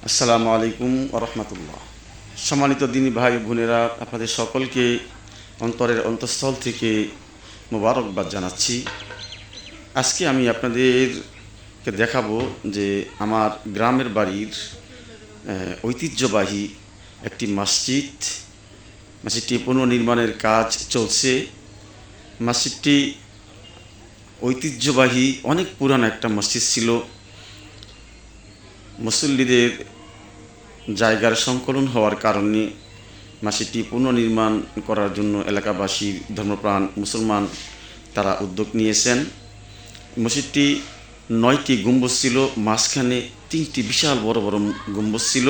আসসালামু আলাইকুম রহমতুল্লাহ। সম্মানিত দিনী ভাই বোনেরা, আপনাদের সকলকে অন্তরের অন্তঃস্থল থেকে মোবারকবাদ জানাচ্ছি। আজকে আমি আপনাদেরকে দেখাবো যে আমার গ্রামের বাড়ির ঐতিহ্যবাহী একটি মসজিদটি পুনর্নির্মাণের কাজ চলছে। মসজিদটি ঐতিহ্যবাহী অনেক পুরানো একটা মসজিদ ছিল। মুসল্লিদের জায়গার সংকলন হওয়ার কারণে মসজিদটি পুনর্নির্মাণ করার জন্য এলাকাবাসীর ধর্মপ্রাণ মুসলমান তারা উদ্যোগ নিয়েছেন। মসজিদটি 9টি গম্বুজ ছিল, মাঝখানে 3টি বিশাল বড় বড় গম্বুজ ছিল,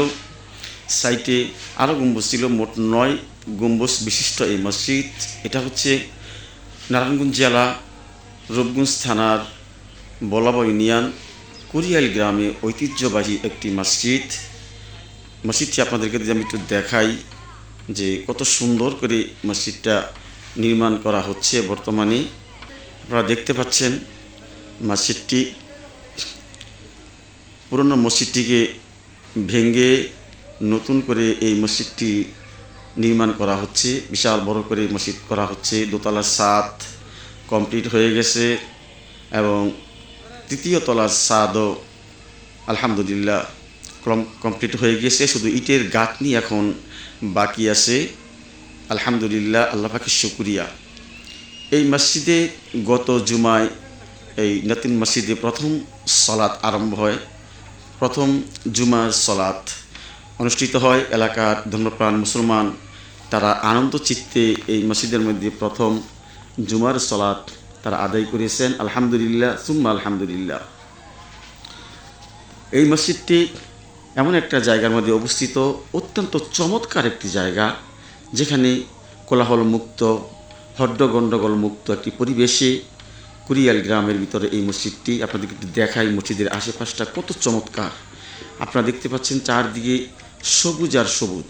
সাইডে আরও গম্বুজ ছিল। মোট 9 গম্বুজ বিশিষ্ট এই মসজিদ। এটা হচ্ছে নারায়ণগঞ্জ জেলা রূপগঞ্জ থানার বলাব ইউনিয়ন কুরিয়াল গ্রামে ঐতিহ্যবাহী একটি মসজিদটি আপনাদেরকে যদি আমি একটু দেখাই যে কত সুন্দর করে মসজিদটা নির্মাণ করা হচ্ছে। বর্তমানে আপনারা দেখতে পাচ্ছেন মসজিদটি, পুরনো মসজিদটিকে ভেঙে নতুন করে এই মসজিদটি নির্মাণ করা হচ্ছে। বিশাল বড় করে মসজিদ করা হচ্ছে। দোতলার ছাদ কমপ্লিট হয়ে গেছে এবং তৃতীয় তলার ছাদও আলহামদুলিল্লাহ কমপ্লিট হয়ে গেছে। শুধু ইটের গাঁথনি এখন বাকি আছে। আলহামদুলিল্লাহ, আল্লাহ পাকের শুকরিয়া। এই মসজিদে গত জুমায় এই নতুন মসজিদে প্রথম সলাত আরম্ভ হয়। প্রথম জুমার সলাত অনুষ্ঠিত হয়। এলাকার ধর্মপ্রাণ মুসলমান তারা আনন্দ চিত্তে এই মসজিদের মধ্যে প্রথম জুমার সলাত তারা আদায় করেছেন। আলহামদুলিল্লাহ সুম্মা আলহামদুলিল্লাহ। এই মসজিদটি এমন একটা জায়গার মধ্যে অবস্থিত, অত্যন্ত চমৎকার একটি জায়গা, যেখানে কোলাহল মুক্ত, হড্ডগণ্ডগোল মুক্ত একটি পরিবেশে কুরিয়াল গ্রামের ভিতরে এই মসজিদটি। আপনাদেরকে একটু দেখাই মসজিদের আশেপাশটা কত চমৎকার। আপনারা দেখতে পাচ্ছেন চারদিকে সবুজ আর সবুজ,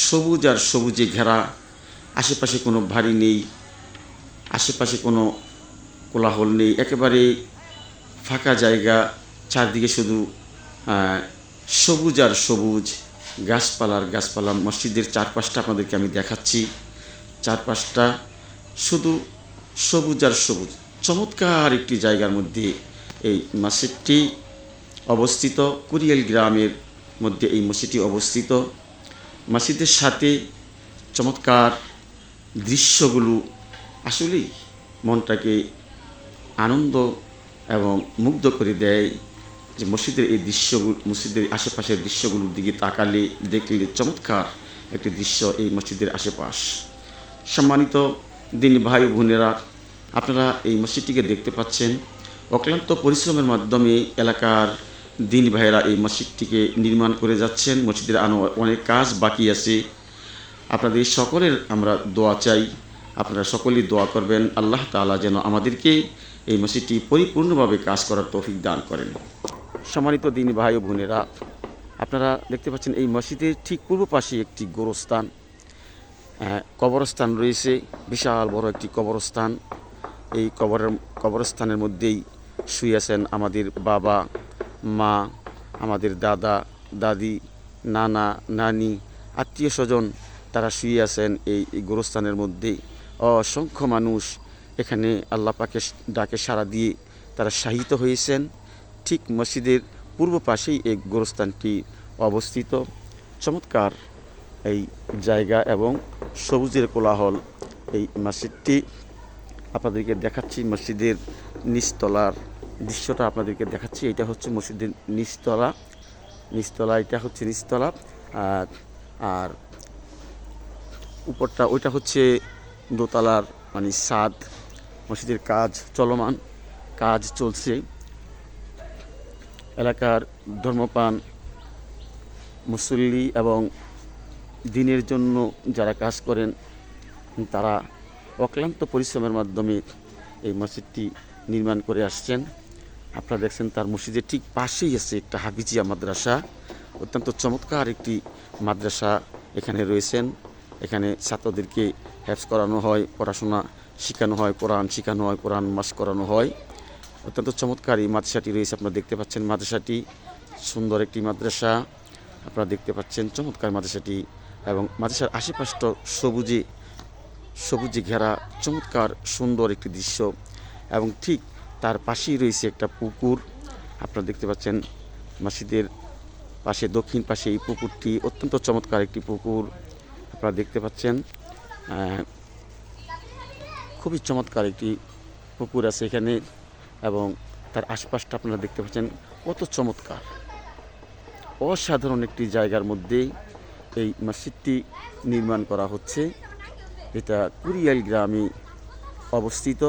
সবুজ আর সবুজে ঘেরা। আশেপাশে কোনো বাড়ি নেই, আশেপাশে কোনো কোলাহল নেই, একেবারে ফাঁকা জায়গা। চারদিকে শুধু সবুজ আর সবুজ, গাছপালা। মসজিদের চারপাশটা আপনাদেরকে আমি দেখাচ্ছি। চারপাশটা শুধু সবুজ আর সবুজ, চমৎকার একটি জায়গার মধ্যে এই মসজিদটি অবস্থিত। কুরিয়াল গ্রামের মধ্যে এই মসজিদটি অবস্থিত। মসজিদের সাথে চমৎকার দৃশ্যগুলো আসলেই মনটাকে আনন্দ এবং মুগ্ধ করে দেয়। যে মসজিদের এই দৃশ্যগুলো, মসজিদের আশেপাশের দৃশ্যগুলোর দিকে তাকালে দেখলে চমৎকার একটি দৃশ্য এই মসজিদের আশেপাশ। সম্মানিত দিনী ভাই বোনেরা, আপনারা এই মসজিদটিকে দেখতে পাচ্ছেন। অক্লান্ত পরিশ্রমের মাধ্যমে এলাকার দিনী ভাইয়েরা এই মসজিদটিকে নির্মাণ করে যাচ্ছেন। মসজিদের আরও অনেক কাজ বাকি আছে। আপনাদের সকলের আমরা দোয়া চাই। আপনারা সকলেই দোয়া করবেন আল্লাহ তাআলা যেন আমাদেরকে এই মসজিদটি পরিপূর্ণভাবে কাজ করার তৌফিক দান করেন। সম্মানিত দিনী ভাই ও বোনেরা, আপনারা দেখতে পাচ্ছেন এই মসজিদের ঠিক পূর্ব পাশে একটি কবরস্থান রয়েছে। বিশাল বড় একটি কবরস্থান। এই কবরস্থানের মধ্যেই শুয়ে আছেন আমাদের বাবা মা, আমাদের দাদা দাদি, নানা নানি, আত্মীয় স্বজন, তারা শুয়ে আছেন এই গোরস্থানের মধ্যেই। অসংখ্য মানুষ এখানে আল্লাহ পাকের ডাকে সাড়া দিয়ে তারা শায়িত হয়েছেন। ঠিক মসজিদের পূর্ব পাশেই এই গোরস্থানটি অবস্থিত। চমৎকার এই জায়গা এবং সবুজের কোলাহল এই মসজিদটি আপনাদেরকে দেখাচ্ছি। মসজিদের নিচতলার দৃশ্যটা আপনাদেরকে দেখাচ্ছি। এটা হচ্ছে মসজিদের নিচতলা, এটা হচ্ছে নিচতলা। আর উপরটা ওইটা হচ্ছে দোতলার মানে ছাদ। মসজিদের কাজ চলমান, কাজ চলছে। এলাকার ধর্মপ্রাণ মুসল্লি এবং দিনের জন্য যারা কাজ করেন তারা অক্লান্ত পরিশ্রমের মাধ্যমে এই মসজিদটি নির্মাণ করে আসছেন। আপনারা দেখছেন তার মসজিদের ঠিক পাশেই আছে একটা হাফিজিয়া মাদ্রাসা। অত্যন্ত চমৎকার একটি মাদ্রাসা এখানে রয়েছেন। এখানে ছাত্রদেরকে হেফজ করানো হয়, পড়াশোনা শেখানো হয়, কোরআন শেখানো হয়, কোরআন মাস করানো হয়। অত্যন্ত চমৎকার এই মাদ্রাসাটি রয়েছে। আপনারা দেখতে পাচ্ছেন মাদ্রাসাটি সুন্দর একটি মাদ্রাসা। আপনারা দেখতে পাচ্ছেন চমৎকার মাদ্রাসাটি, এবং মাদ্রাসার আশেপাশটা সবুজে ঘেরা চমৎকার সুন্দর একটি দৃশ্য, এবং ঠিক তার পাশেই রয়েছে একটা পুকুর। আপনারা দেখতে পাচ্ছেন মসজিদের পাশে, দক্ষিণ পাশে এই পুকুরটি অত্যন্ত চমৎকার একটি পুকুর। আপনারা দেখতে পাচ্ছেন খুবই চমৎকার একটি পুকুর আছে এখানে, এবং তার আশপাশটা আপনারা দেখতে পাচ্ছেন কত চমৎকার। অসাধারণ একটি জায়গার মধ্যেই এই মসজিদটি নির্মাণ করা হচ্ছে। এটা কুড়িয়াল গ্রামে অবস্থিত।